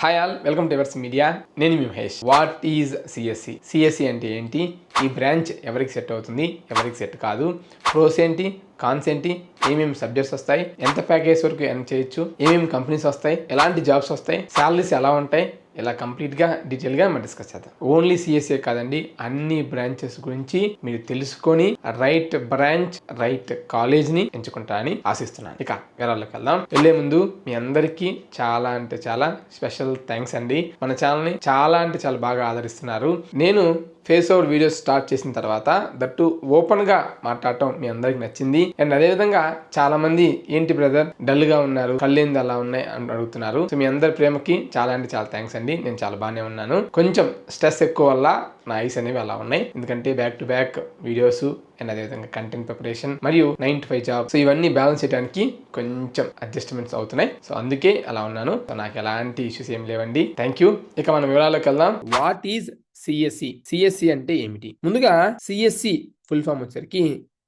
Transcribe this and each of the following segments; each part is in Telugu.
హాయ్ ఆల్, వెల్కమ్ టు ఎవర్స్ మీడియా. నేను మీ Mahesh. What is CSC? CSC అంటే ఏంటి? ఈ బ్రాంచ్ ఎవరికి సెట్ అవుతుంది, ఎవరికి సెట్ కాదు, ప్రోస్ ఏంటి, కాన్స్ ఏంటి, ఏమేమి సబ్జెక్ట్స్ వస్తాయి, ఎంత ప్యాకేజ్ వరకు ఎర్న్ చేయొచ్చు, ఏమేమి కంపెనీస్ వస్తాయి, ఎలాంటి జాబ్స్ వస్తాయి, శాలరీస్ ఎలా ఉంటాయి, ఇలా కంప్లీట్గా డీటెయిల్గా మనం డిస్కస్ చేద్దాం. ఓన్లీ సిఎస్ఏ కాదండి, అన్ని బ్రాంచెస్ గురించి మీరు తెలుసుకొని రైట్ బ్రాంచ్, రైట్ కాలేజ్ని ఎంచుకుంటారని ఆశిస్తున్నాను. ఇక వివరాల్లోకి వెళ్దాం. వెళ్లే ముందు మీ అందరికీ చాలా అంటే చాలా స్పెషల్ థ్యాంక్స్ అండి. మన ఛానల్ని చాలా అంటే చాలా బాగా ఆదరిస్తున్నారు. నేను ఫేస్ ఓవర్ వీడియోస్ స్టార్ట్ చేసిన తర్వాత దట్టు ఓపెన్గా మాట్లాడటం మీ అందరికి నచ్చింది. అండ్ అదేవిధంగా చాలా మంది ఏంటి బ్రదర్ డల్ గా ఉన్నారు, కళ్ళేంది అలా ఉన్నాయి అని అడుగుతున్నారు. సో మీ అందరి ప్రేమకి చాలా అంటే చాలా థ్యాంక్స్ అండి. నేను చాలా బాగానే ఉన్నాను. కొంచెం స్ట్రెస్ ఎక్కువ వల్ల నా ఐస్ అనేవి అలా ఉన్నాయి, ఎందుకంటే back to back videos and అదేవిధంగా కంటెంట్ ప్రిపరేషన్ మరియు 9 to 5 జాబ్. సో ఇవన్నీ బ్యాలెన్స్ చేయడానికి కొంచెం అడ్జస్ట్మెంట్స్ అవుతున్నాయి. సో అందుకే అలా ఉన్నాను. సో నాకు ఎలాంటి ఇష్యూస్ ఏం లేవండి. Thank you. ఇక మనం వివరాల్లోకి వెళ్దాం. What is CSC? సిఎస్సి అంటే ఏమిటి? ముందుగా సిఎస్సి ఫుల్ ఫామ్ వచ్చేసరికి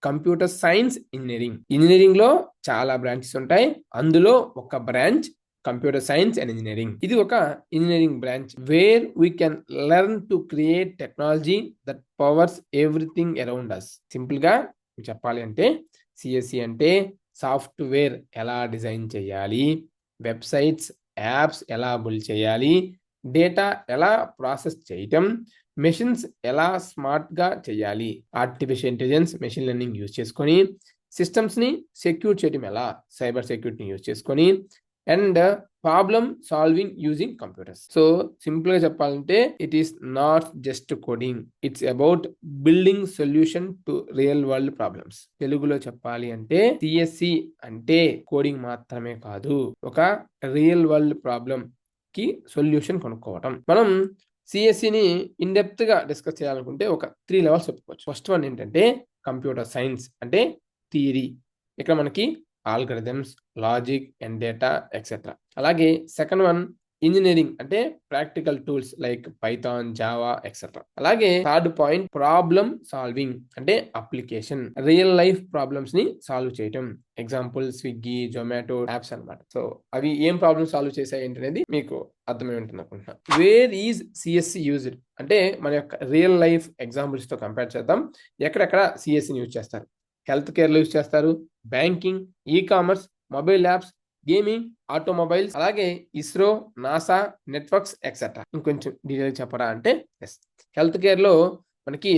కంప్యూటర్ సైన్స్ ఇంజనీరింగ్. ఇంజనీరింగ్ లో చాలా బ్రాంచెస్ ఉంటాయి. అందులో ఒక branch computer science and engineering. ఇది ఒక engineering branch where we can learn to create technology that powers everything around us. Simple గా చెప్పాలి అంటే సిఎస్సి అంటే సాఫ్ట్వేర్ ఎలా డిజైన్ చేయాలి, వెబ్సైట్స్, యాప్స్ ఎలా బిల్డ్ చేయాలి, డేటా ఎలా ప్రాసెస్ చేయటం, మెషిన్స్ ఎలా స్మార్ట్గా చేయాలి, artificial intelligence, machine learning use చేసుకొని సిస్టమ్స్ని సెక్యూర్ చేయడం ఎలా, సైబర్ సెక్యూరిటీని యూజ్ చేసుకొని, and problem solving using computers. So సింపుల్గా చెప్పాలంటే it is not just coding, it's about building solution to real world problems. తెలుగులో చెప్పాలి అంటే సిఎస్సి అంటే కోడింగ్ మాత్రమే కాదు, ఒక రియల్ వరల్డ్ ప్రాబ్లం కి సొల్యూషన్ కొనుక్కోవటం. మనం సిఎస్సిని ఇన్ డెప్త్ గా డిస్కస్ చేయాలనుకుంటే ఒక 3 లెవెల్స్ చెప్పుకోవచ్చు. ఫస్ట్ వన్ ఏంటంటే కంప్యూటర్ సైన్స్ అంటే థియరీ. ఇక్కడ మనకి algorithms, logic and data etcetera. అలాగే సెకండ్ వన్ ఇంజనీరింగ్ అంటే practical tools like Python, Java etcetera. అలాగే థర్డ్ పాయింట్ ప్రాబ్లమ్ సాల్వింగ్ అంటే అప్లికేషన్, రియల్ లైఫ్ ప్రాబ్లమ్స్ ని సాల్వ్ చేయటం. ఎగ్జాంపుల్ స్విగ్గీ, జొమాటో యాప్స్ అన్నమాట. సో అవి ఏం ప్రాబ్లమ్ సాల్వ్ చేశాయి ఏంటనేది మీకు అర్థమై ఉంటుంది అనుకుంటున్నా. వేర్ ఈజ్ సిఎస్సి యూజ్డ్ అంటే మన యొక్క రియల్ లైఫ్ ఎగ్జాంపుల్స్ తో కంపేర్ చేద్దాం. ఎక్కడెక్కడ సిఎస్సిని యూజ్ చేస్తారు? హెల్త్ కేర్లో యూజ్ చేస్తారు, banking, e commerce, mobile apps, gaming, automobiles, అలాగే ఇస్రో, నాసా, నెట్వర్క్స్ ఎక్సెట్రా. ఇంకొంచెం డీటెయిల్ చెప్పరా అంటే హెల్త్ కేర్లో మనకి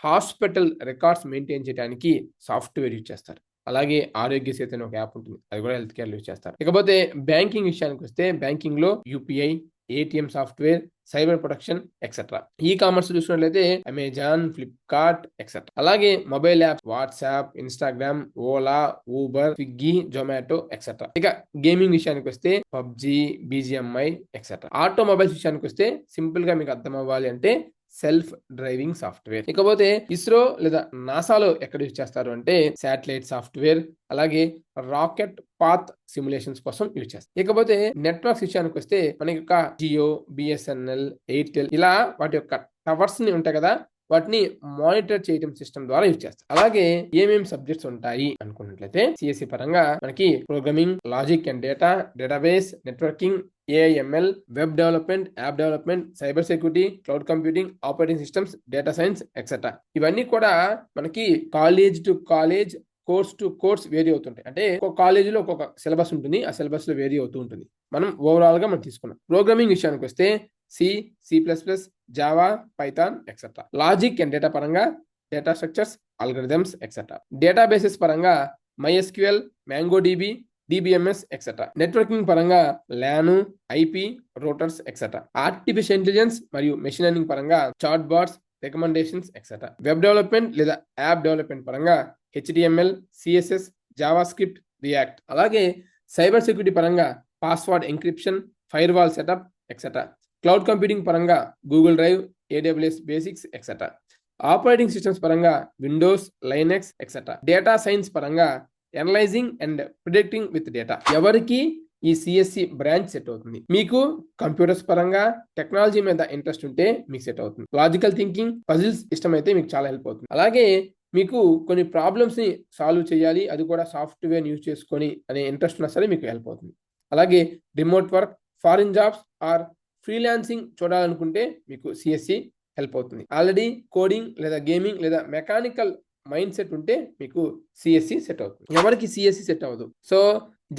హాస్పిటల్ రికార్డ్స్ మెయింటైన్ చేయడానికి సాఫ్ట్వేర్ యూజ్ చేస్తారు. అలాగే ఆరోగ్య సేతు అనే ఒక యాప్ ఉంటుంది, అది కూడా హెల్త్ కేర్లో యూజ్ చేస్తారు. ఇకపోతే బ్యాంకింగ్ విషయానికి వస్తే బ్యాంకింగ్ లో UPI, ATM software, cyber protection etcetera. E commerce చూసినట్లయితే అమెజాన్, ఫ్లిప్కార్ట్ ఎక్సెట్రా. అలాగే mobile app WhatsApp, Instagram, Ola, Uber, Swiggy, Zomato etcetera. ఇక గేమింగ్ విషయానికి వస్తే పబ్జి, బీజిఎంఐ ఎక్సెట్రా. ఆటోమొబైల్స్ విషయానికి వస్తే సింపుల్ గా మీకు అర్థం అవ్వాలి అంటే సెల్ఫ్ డ్రైవింగ్ సాఫ్ట్వేర్. ఇకపోతే ఇస్రో లేదా నాసాలో ఎక్కడ యూజ్ చేస్తారు అంటే శాటిలైట్ సాఫ్ట్వేర్, అలాగే రాకెట్ పాత్ సిమ్యులేషన్స్ కోసం యూజ్ చేస్తారు. ఇకపోతే నెట్వర్క్స్ విషయానికి వస్తే మనకి యొక్క జియో, బిఎస్ఎన్ఎల్, ఎయిర్టెల్ ఇలా వాటి యొక్క టవర్స్ ని ఉంటాయి కదా, వాటిని మానిటర్ చేయడం సిస్టమ్ ద్వారా యూజ్ చేస్తారు. అలాగే ఏమేమి సబ్జెక్ట్స్ ఉంటాయి అనుకున్నట్లయితే సిఎస్సి పరంగా మనకి programming, logic and data, database, networking, AIML, web development, app development, cyber security, cloud computing, operating systems, data science etcetera. ఇవన్నీ కూడా మనకి college to college, course to course vary అవుతుంటాయి. అంటే ఒక్కొక్క కాలేజీలో ఒక్కొక్క సిలబస్ ఉంటుంది, ఆ సిలబస్ లో వేరీ అవుతూ ఉంటుంది. మనం ఓవరాల్ గా మనం తీసుకున్నాం. ప్రోగ్రామింగ్ విషయానికి వస్తే సి, సి++, Java, Python etcetera. Logic and data పరంగా data structures, algorithms etcetera. Databases పరంగా MySQL, MongoDB, DBMS etcetera. Networking పరంగా LAN, IP, routers etcetera. Artificial intelligence మరియు మెషిన్ లెర్నింగ్ పరంగా chat bots, recommendations etcetera. Web development లేదా యాప్ డెవలప్మెంట్ పరంగా HTML, CSS, JavaScript, React. అలాగే సైబర్ సెక్యూరిటీ పరంగా password encryption, firewall setup etcetera. Cloud computing పరంగా Google Drive, AWS basics etcetera. Operating systems పరంగా Windows, Linux etcetera. Data science పరంగా analyzing and predicting with data. ఎవరికి ఈ సిఎస్సి బ్రాంచ్ సెట్ అవుతుంది? మీకు కంప్యూటర్స్ పరంగా టెక్నాలజీ మీద ఇంట్రెస్ట్ ఉంటే మీకు సెట్ అవుతుంది. లాజికల్ థింకింగ్, పజిల్స్ ఇష్టం అయితే మీకు చాలా హెల్ప్ అవుతుంది. అలాగే మీకు కొన్ని ప్రాబ్లమ్స్ ని సాల్వ్ చేయాలి, అది కూడా సాఫ్ట్వేర్ యూజ్ చేసుకొని అనే ఇంట్రెస్ట్ ఉన్నా సరే మీకు హెల్ప్ అవుతుంది. అలాగే remote work, foreign jobs or freelancing చూడాలనుకుంటే మీకు సిఎస్సి హెల్ప్ అవుతుంది. ఆల్రెడీ కోడింగ్ లేదా గేమింగ్ లేదా మెకానికల్ మైండ్ సెట్ ఉంటే మీకు సిఎస్సి సెట్ అవుతుంది. ఎవరికి సిఎస్సి సెట్ అవ్వదు. సో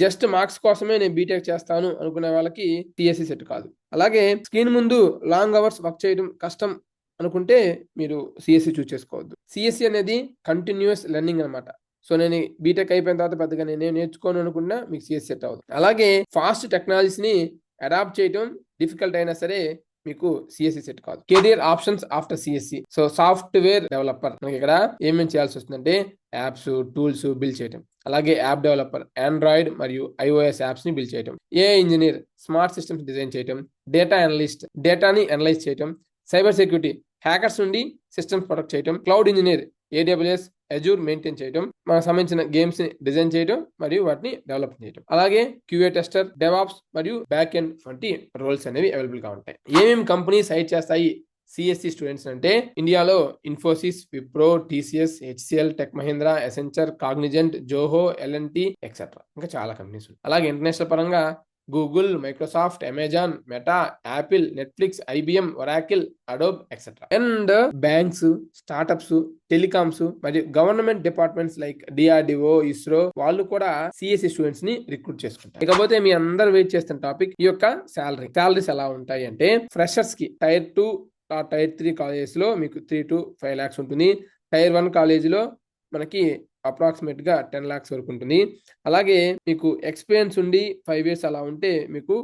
జస్ట్ మార్క్స్ కోసమే నేను బీటెక్ చేస్తాను అనుకునే వాళ్ళకి సిఎస్సి సెట్ కాదు. అలాగే స్క్రీన్ ముందు లాంగ్ అవర్స్ వర్క్ చేయడం కష్టం అనుకుంటే మీరు సిఎస్సి చూస్ చేసుకోవద్దు. సిఎస్సి అనేది కంటిన్యూస్ లెర్నింగ్ అనమాట. సో నేను బీటెక్ అయిపోయిన తర్వాత పెద్దగా నేనేం నేర్చుకోను అనుకున్నా మీకు సిఎస్సి సెట్ అవ్వదు. అలాగే ఫాస్ట్ టెక్నాలజీస్ని అడాప్ట్ చేయడం డిఫికల్ట్ అయినా సరే మీకు సిఎస్సి సెట్ కాదు. Career options after CSE. So software developer మనకి ఇక్కడ ఏమేమి చేయాల్సి వస్తుందంటే యాప్స్, టూల్స్ బిల్డ్ చేయడం. అలాగే యాప్ డెవలపర్ ఆండ్రాయిడ్ మరియు ఐఓఎస్ యాప్స్ ని బిల్డ్ చేయడం. AI engineer smart systems design చేయడం. డేటా అనలిస్ట్ డేటాని అనలైజ్ చేయడం. సైబర్ సెక్యూరిటీ హ్యాకర్స్ నుండి సిస్టమ్స్ ప్రొటెక్ట్ చేయడం. Cloud engineer AWS Azure maintain చేయడం, మనకు సంబంధించిన గేమ్స్ ని డిజైన్ చేయడం మరియు వాటిని డెవలప్ చేయడం. అలాగే QA టెస్టర్, డెవాప్స్ మరియు బ్యాక్ ఎండ్ వంటి రోల్స్ అనేవి అవైలబుల్ గా ఉంటాయి. ఏమేమి కంపెనీస్ హైర్ చేస్తాయి సిఎస్సి స్టూడెంట్స్ అంటే ఇండియాలో Infosys, Wipro, TCS, HCL, tech Mahindra, Accenture, Cognizant, Zoho, LNT etcetera. ఇంకా చాలా కంపెనీస్ ఉన్నాయి. అలాగే ఇంటర్నేషనల్ పరంగా Google, Microsoft, Amazon, Meta, Apple, Netflix, IBM, Oracle, Adobe etcetera. And banks, startups, telecoms మరియు government departments like DRDO, ISRO వాళ్ళు కూడా సిఎస్సి స్టూడెంట్స్ ని రిక్రూట్ చేసుకుంటారు. ఇకపోతే మీ అందరు వెయిట్ చేస్తున్న టాపిక్ ఈ యొక్క శాలరీస్ ఎలా ఉంటాయి అంటే ఫ్రెషర్స్ కి టైర్ 2 టైర్ 3 కాలేజెస్ లో మీకు 3 to 5 lakhs ఉంటుంది. టైర్ 1 కాలేజీలో మనకి అప్రాక్సిమేట్ గా 10 lakhs వరకు ఉంటుంది. అలాగే మీకు ఎక్స్పీరియన్స్ ఉండి 5 years అలా ఉంటే మీకు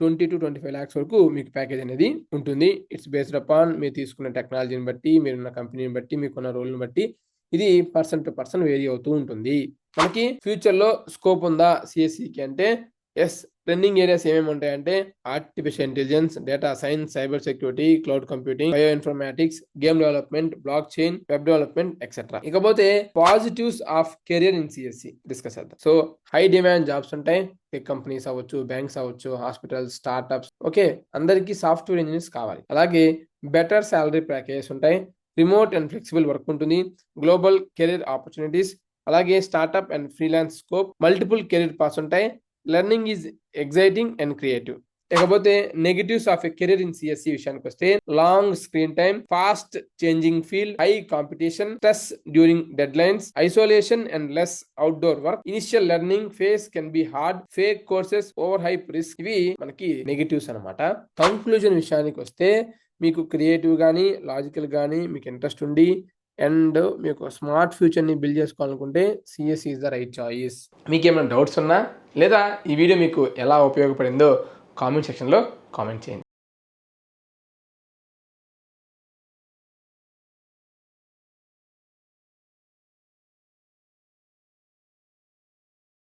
20 to 25 lakhs వరకు మీకు ప్యాకేజ్ అనేది ఉంటుంది. ఇట్స్ బేస్డ్ అపాన్ మీరు తీసుకున్న టెక్నాలజీని బట్టి, మీరున్న కంపెనీని బట్టి, మీకున్న రోల్ని బట్టి ఇది పర్సన్ టు పర్సన్ వేరీ అవుతూ ఉంటుంది. మనకి ఫ్యూచర్ లో స్కోప్ ఉందా సిఎస్సికి అంటే ఎస్. ట్రెండింగ్ ఏరియాస్ ఏమేమి ఉంటాయంటే artificial intelligence, data science, cyber security, cloud computing, bioinformatics, game development, blockchain, web development etcetera. ఇకపోతే positives of career in CSC discuss చేద్దాం. సో హై డిమాండ్ జాబ్స్ ఉంటాయి. టెక్ కంపెనీస్ అవ్వచ్చు, బ్యాంక్స్ అవ్వచ్చు, హాస్పిటల్స్, స్టార్ట్అప్స్. ఓకే, అందరికీ సాఫ్ట్వేర్ ఇంజనీర్స్ కావాలి. అలాగే బెటర్ శాలరీ ప్యాకేజెస్ ఉంటాయి. రిమోట్ అండ్ ఫ్లెక్సిబుల్ వర్క్ ఉంటుంది. గ్లోబల్ కెరీర్ ఆపర్చునిటీస్, అలాగే startup and freelance scope, multiple career paths ఉంటాయి. Learning is exciting and creative. ఇకపోతే negatives of a career in CSC విషయానికి వస్తే long screen time, fast changing field, high competition, stress during deadlines, isolation and less outdoor work, initial learning phase can be hard, fake courses, overhype risk. ఇవి మనకి నెగటివ్స్ అనమాట. కంక్లూజన్ విషయానికి వస్తే మీకు క్రియేటివ్ కానీ లాజికల్ కానీ మీకు ఇంట్రెస్ట్ ఉండి అండ్ మీకు స్మార్ట్ ఫ్యూచర్ని బిల్డ్ చేసుకోవాలనుకుంటే CSE is the right choice. మీకు ఏమైనా డౌట్స్ ఉన్నా లేదా ఈ వీడియో మీకు ఎలా ఉపయోగపడిందో కామెంట్ సెక్షన్లో కామెంట్ చేయండి.